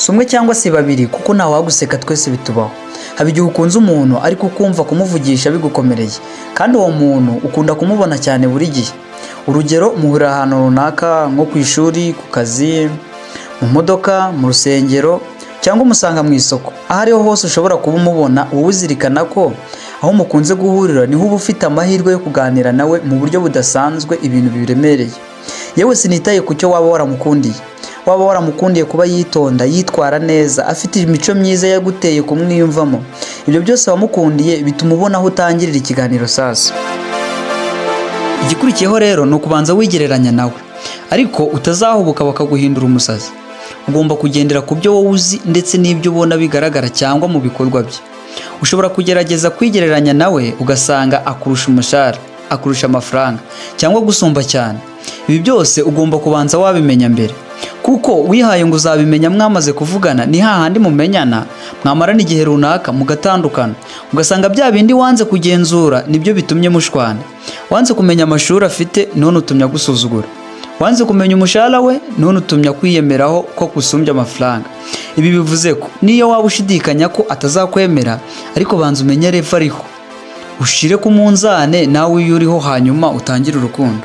si umwe cyangwa se babiri kuko ntawe waguseka, twese bitubaho. Haba igihe ukunze umuntu ariko ukumva kumuvugisha bigukomereye, kandi uwo muntu ukunda kumubona cyane buri gihe. Urugero, muhurira ahantu runaka nko ku ishuri, ku kazi, mu modoka, mu rusengero cyangwa umusanga mu isoko. Aho ariho hose ushobora kuba umubona, wowe uzirikana ko aho mukunze guhurira niho uba ufite amahirwe yo kuganira nawe mu buryo budasanzwe ibintu biremereye. Yewe sinitaye ku cyo waba waramukundiye. Waba waramukundiye kuba yitonda, yitwara neza, afite imico myiza yaguteye kumwiyumvamo. Ibyo byose wamukundiye bituma ubona aho utangirira ikiganiro sasa. Igikurikiyeho rero ni ukubanza wigereranya nawe, ariko utazahubuka bakaguhindura umusazi. Ugomba kugendera ku byo wowe uzi ndetse n'ibyo ubona bigaragara cyangwa mu bikorwa bye. Ushobora kugerageza kwigereranya nawe ugasanga akurusha umushahara, akurusha amafaranga cyangwa gusumba cyane. Ibi byose ugomba kubanza wabimenya mbere, kuko wihaye ngo uzabimenya mwamaze kuvugana, ni hahandi mumenyana, mwamarana igihe runaka mugatandukana, ugasanga bya bindi wanze kugenzura nibyo bitumye mushwana. Wanze kumenya amashuri afite, none utumya gusuzugura. Wanze kumenya umushahara we, none utumya kwiyemeraho ko gusumbya amafaranga. Ibi bivuze ko niyo waba ushidikanya ko atazakwemera, ariko banza umenye refa ariho, ushire ku munzane nawe iyo uriho, hanyuma utangire urukundo.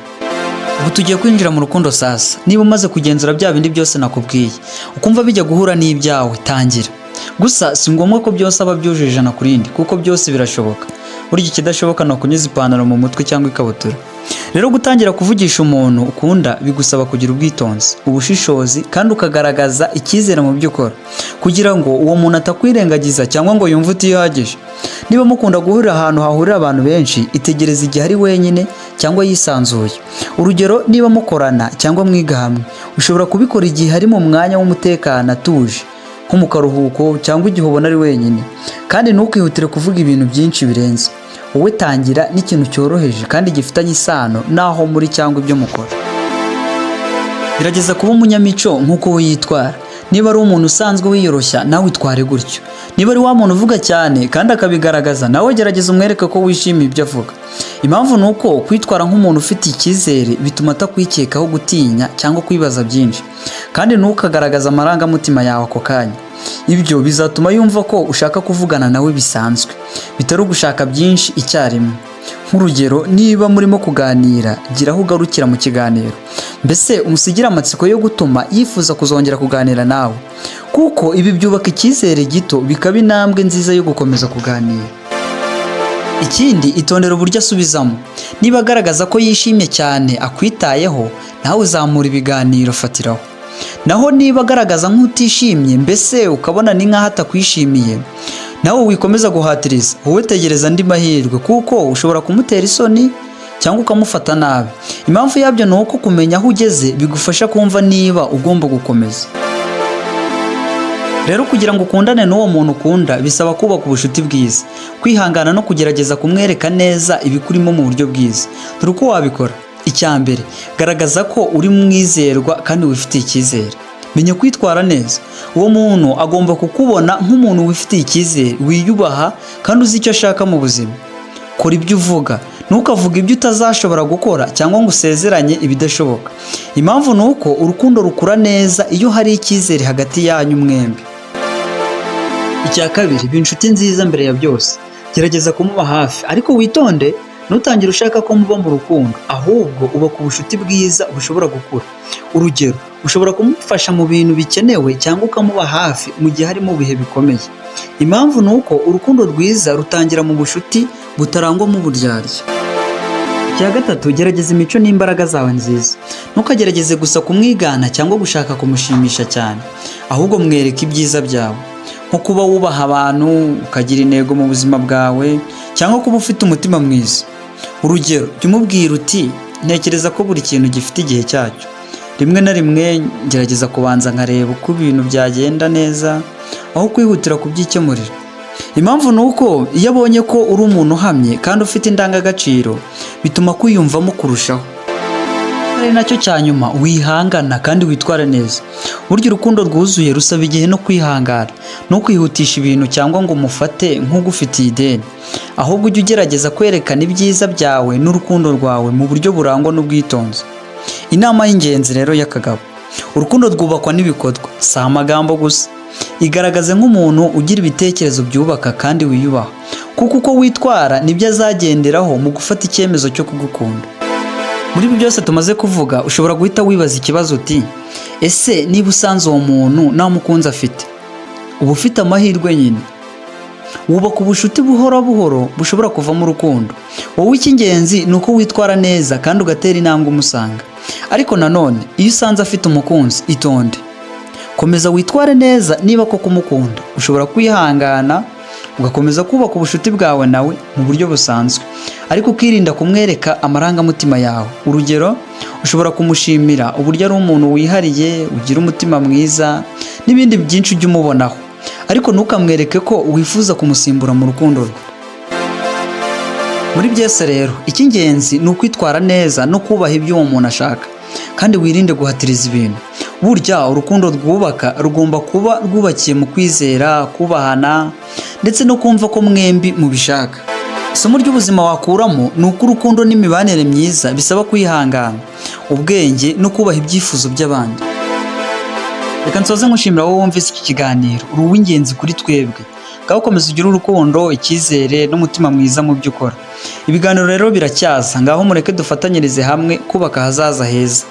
Ubu tugiye kwinjira mu rukundo sasa. Niba umaze kugenzura bya bindi byose nakubwiye, ukumva bijya guhura n'ibyawe, tangira. Gusa si ngombwa ko byose aba byujuje ijana ku rindi, kuko byose birashoboka. Burya ikidashoboka ni ukunyuza ipantaro mu mutwe cyangwa ikabutura. Rero gutangira kuvugisha umuntu ukunda bigusaba kugira ubwitonzi, ubushishozi, kandi ukagaragaza icyizere mu byo ukora, kugira ngo uwo muntu atakwirengagiza cyangwa ngo yumve utihagije. Niba mukunda guhurira ahantu hahurira abantu benshi, itegereza igihe ari wenyine cyangwa yisanzuye. Urugero, niba mukorana cyangwa mwiga hamwe, ushobora kubikora igihe ari mu mwanya w'umutekano atuje, nko mu karuhuko cyangwa igihe ubona ari wenyine. Kandi ntukihutire kuvuga ibintu byinshi birenze. Wowe tangira n'ikintu cyoroheje kandi gifitanye isano naho muri cyangwa ibyo mukora. Gerageza kuba umunyamico nk'uko wiyitwara. Niba ari umuntu usanzwe wiyoroshya, nawe witware gutyo. Niba ari wa muntu uvuga cyane kandi akabigaragaza, nawe gerageza umwereke ko wishimiye ibyo avuga. Impamvu ni uko kwitwara nk'umuntu ufite icyizere bituma atakwikekaho gutinya cyangwa kwibaza byinshi, kandi ntukagaragaza amarangamutima yawe ako kanya. Ibyo bizatuma yumva ko ushaka kuvugana nawe bisanzwe, bitari ugushaka byinshi icyarimwe. Nk'urugero, niba murimo kuganira, gira aho ugarukira mu kiganiro, mbese umusigira amatsiko yo gutuma yifuza kuzongera kuganira nawe, kuko ibi byubaka icyizere gito, bikaba intambwe nziza yo gukomeza kuganira. Ikindi, itondera uburyo asubizamo. Niba agaragaza ko yishimye cyane, akwitayeho, nawe uzamura ibiganiro, fatiraho. Naho niba agaragaza nk'utishimye, mbese ukabona ni nk'aho atakwishimiye, nawe wikomeza guhatiriza, wowe tegereza andi mahirwe, kuko ushobora kumutera isoni cyangwa ukamufata nabi. Impamvu yabyo ni uko kumenya aho ugeze bigufasha kumva niba ugomba gukomeza. Rero kugira ngo ukundane n'uwo muntu ukunda, bisaba kubaka ubucuti bwiza, kwihangana no kugerageza kumwereka neza ibikurimo mu buryo bwiza. Dore uko wabikora. Icya mbere, garagaza ko uri mwizerwa kandi wifitiye icyizere. Menya kwitwara neza. Uwo muntu agomba kukubona nk'umuntu wifitiye icyizere, wiyubaha kandi uzi icyo ashaka mu buzima. Kora ibyo uvuga, ntukavuge ibyo utazashobora gukora cyangwa ngo usezeranye ibidashoboka. Impamvu ni uko urukundo rukura neza iyo hari icyizere hagati yanyu mwembi. Icya kabiri, ba inshuti nziza mbere ya byose. Gerageza kumuba hafi, ariko witonde. Nutangire ushaka ko muba mu rukundo, ahubwo uba ku bucuti bwiza bushobora gukura. Urugero, ushobora kumufasha mu bintu bikenewe cyangwa ukamuba hafi mu gihe ari mu bihe bikomeye. Impamvu ni uko urukundo rwiza rutangira mu bucuti butarangwamo uburyarya. Icya gatatu, gerageza imico n'imbaraga zawe nziza. Ntukagerageze gusa kumwigana cyangwa gushaka kumushimisha cyane, ahubwo mwereke ibyiza byawe, nko kuba wubaha abantu, ukagira intego mu buzima bwawe, cyangwa kuba ufite umutima mwiza. Urugero, jya umubwira uti, ntekereza ko buri kintu gifite igihe cyacyo. Rimwe na rimwe ngerageza kubanza nkareba uko ibintu byagenda neza, aho kwihutira kubyikemurira. Impamvu ni uko iyo abonye ko uri umuntu uhamye kandi ufite indangagaciro, bituma kwiyumvamo kurushaho. Ari nacyo cya nyuma, wihangana kandi witwara neza. Burya urukundo rwuzuye rusaba igihe no kwihangana, no kwihutisha ibintu cyangwa ngo umufate nk'ugufitiye ideni. Ahubwo ujye ugerageza kwerekana ibyiza byawe n'urukundo rwawe mu buryo burangwa n'ubwitonzi. Inama y'ingenzi rero y'akagabo: urukundo rwubakwa n'ibikorwa, si amagambo gusa. Igaragaze nk'umuntu ugira ibitekerezo byubaka kandi wiyubaha, kuko uko witwara nibyo azagenderaho mu gufata icyemezo cyo kugukunda. Muri ibi byose tumaze kuvuga, ushobora guhita wibaza ikibazo uti ese niba usanze uwo muntu nta mukunzi afite, uba ufite amahirwe nyine. Wubaka ubucuti buhoro buhoro bushobora kuvamo urukundo. Wowe icy'ingenzi ni uko witwara neza kandi ugatera intambwe umusanga. Ariko nanone iyo usanze afite umukunzi, itonde, komeza witware neza. Niba koko umukunda, ushobora kwihangana ugakomeza kubaka ubucuti bwawe nawe mu buryo busanzwe, ariko ukirinda kumwereka amarangamutima yawe. Urugero, ushobora kumushimira uburyo ari umuntu wihariye, ugira umutima mwiza n'ibindi byinshi ujya umubonaho, ariko ntukamwereke ko wifuza kumusimbura mu rukundo rwe. Muri byose rero, icy'ingenzi ni ukwitwara neza no kubaha ibyo uwo muntu ashaka, kandi wirinde guhatiriza ibintu. Burya urukundo rwubaka rugomba kuba rwubakiye mu kwizera, kubahana ndetse no kumva ko mwembi mubishaka. Isomo ry'ubuzima wakuramo ni uko urukundo n'imibanire myiza bisaba kwihangana, ubwenge no kubaha ibyifuzo by'abandi. Reka nsoze nkushimira wowe wumvise iki kiganiro, uri uw'ingenzi kuri twebwe. Ngaho komeza ugire urukundo, icyizere n'umutima mwiza mu byo ukora. Ibiganiro rero biracyaza, ngaho mureke dufatanyirize hamwe kubaka ahazaza heza.